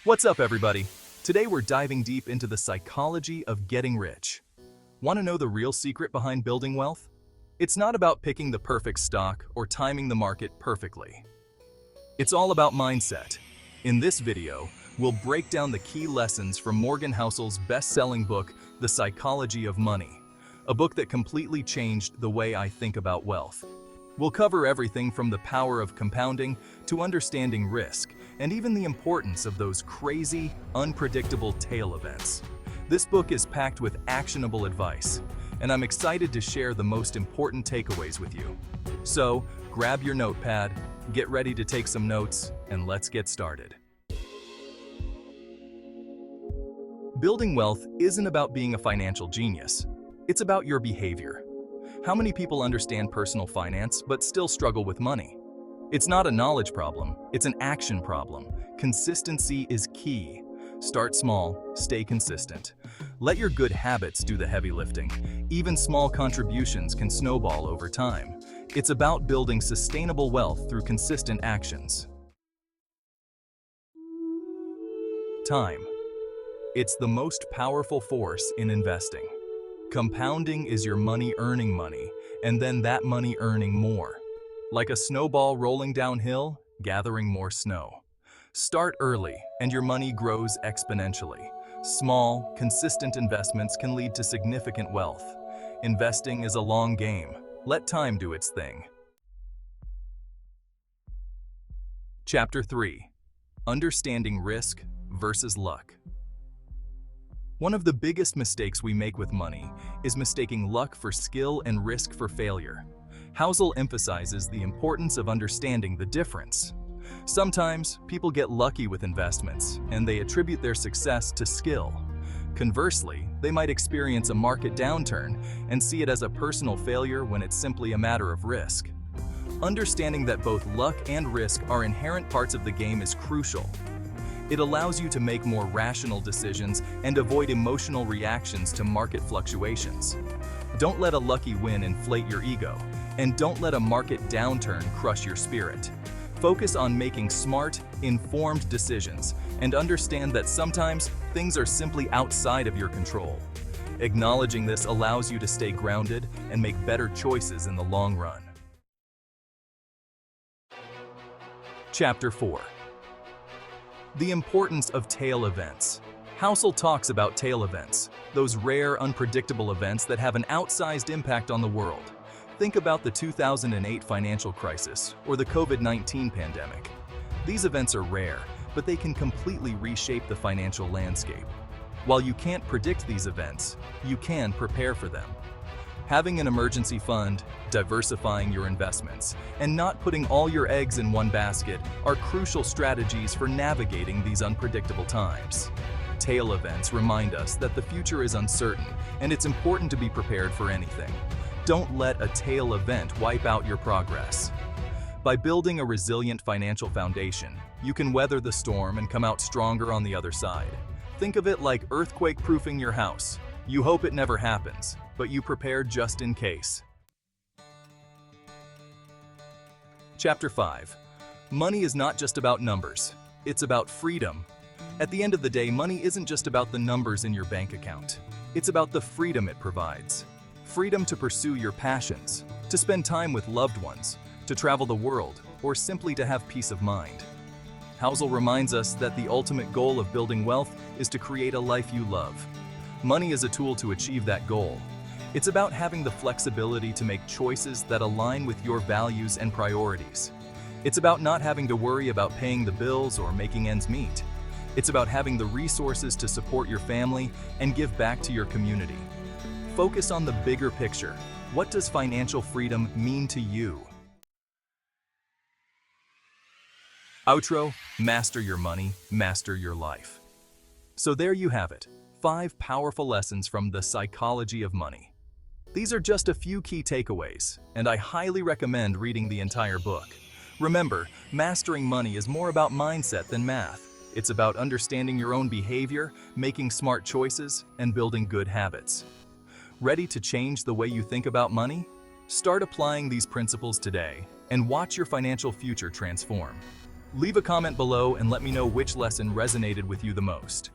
What's up, everybody? Today we're diving deep into the psychology of getting rich. Want to know the real secret behind building wealth? It's not about picking the perfect stock or timing the market perfectly. It's all about mindset. In this video, we'll break down the key lessons from Morgan Housel's best-selling book, The Psychology of Money, a book that completely changed the way I think about wealth. We'll cover everything from the power of compounding to understanding risk, and even the importance of those crazy, unpredictable tail events. This book is packed with actionable advice, and I'm excited to share the most important takeaways with you. So, grab your notepad, get ready to take some notes, and let's get started. Building wealth isn't about being a financial genius. It's about your behavior. How many people understand personal finance but still struggle with money? It's not a knowledge problem, it's an action problem. Consistency is key. Start small, stay consistent. Let your good habits do the heavy lifting. Even small contributions can snowball over time. It's about building sustainable wealth through consistent actions. Time. It's the most powerful force in investing. Compounding is your money earning money, and then that money earning more. Like a snowball rolling downhill, gathering more snow. Start early, and your money grows exponentially. Small, consistent investments can lead to significant wealth. Investing is a long game. Let time do its thing. Chapter 3. Understanding risk versus luck. One of the biggest mistakes we make with money is mistaking luck for skill and risk for failure. Housel emphasizes the importance of understanding the difference. Sometimes, people get lucky with investments, and they attribute their success to skill. Conversely, they might experience a market downturn and see it as a personal failure when it's simply a matter of risk. Understanding that both luck and risk are inherent parts of the game is crucial. It allows you to make more rational decisions and avoid emotional reactions to market fluctuations. Don't let a lucky win inflate your ego, and don't let a market downturn crush your spirit. Focus on making smart, informed decisions, and understand that sometimes things are simply outside of your control. Acknowledging this allows you to stay grounded and make better choices in the long run. Chapter 4. The importance of tail events. Housel talks about tail events, those rare, unpredictable events that have an outsized impact on the world. Think about the 2008 financial crisis or the COVID-19 pandemic. These events are rare, but they can completely reshape the financial landscape. While you can't predict these events, you can prepare for them. Having an emergency fund, diversifying your investments, and not putting all your eggs in one basket are crucial strategies for navigating these unpredictable times. Tail events remind us that the future is uncertain, and it's important to be prepared for anything. Don't let a tail event wipe out your progress. By building a resilient financial foundation, you can weather the storm and come out stronger on the other side. Think of it like earthquake-proofing your house. You hope it never happens, but you prepare just in case. Chapter 5. Money is not just about numbers, it's about freedom. At the end of the day, money isn't just about the numbers in your bank account. It's about the freedom it provides. Freedom to pursue your passions, to spend time with loved ones, to travel the world, or simply to have peace of mind. Housel reminds us that the ultimate goal of building wealth is to create a life you love. Money is a tool to achieve that goal. It's about having the flexibility to make choices that align with your values and priorities. It's about not having to worry about paying the bills or making ends meet. It's about having the resources to support your family and give back to your community. Focus on the bigger picture. What does financial freedom mean to you? Outro: master your money, master your life. So there you have it. 5 powerful lessons from The Psychology of Money. These are just a few key takeaways, and I highly recommend reading the entire book. Remember, mastering money is more about mindset than math. It's about understanding your own behavior, making smart choices, and building good habits. Ready to change the way you think about money? Start applying these principles today and watch your financial future transform. Leave a comment below and let me know which lesson resonated with you the most.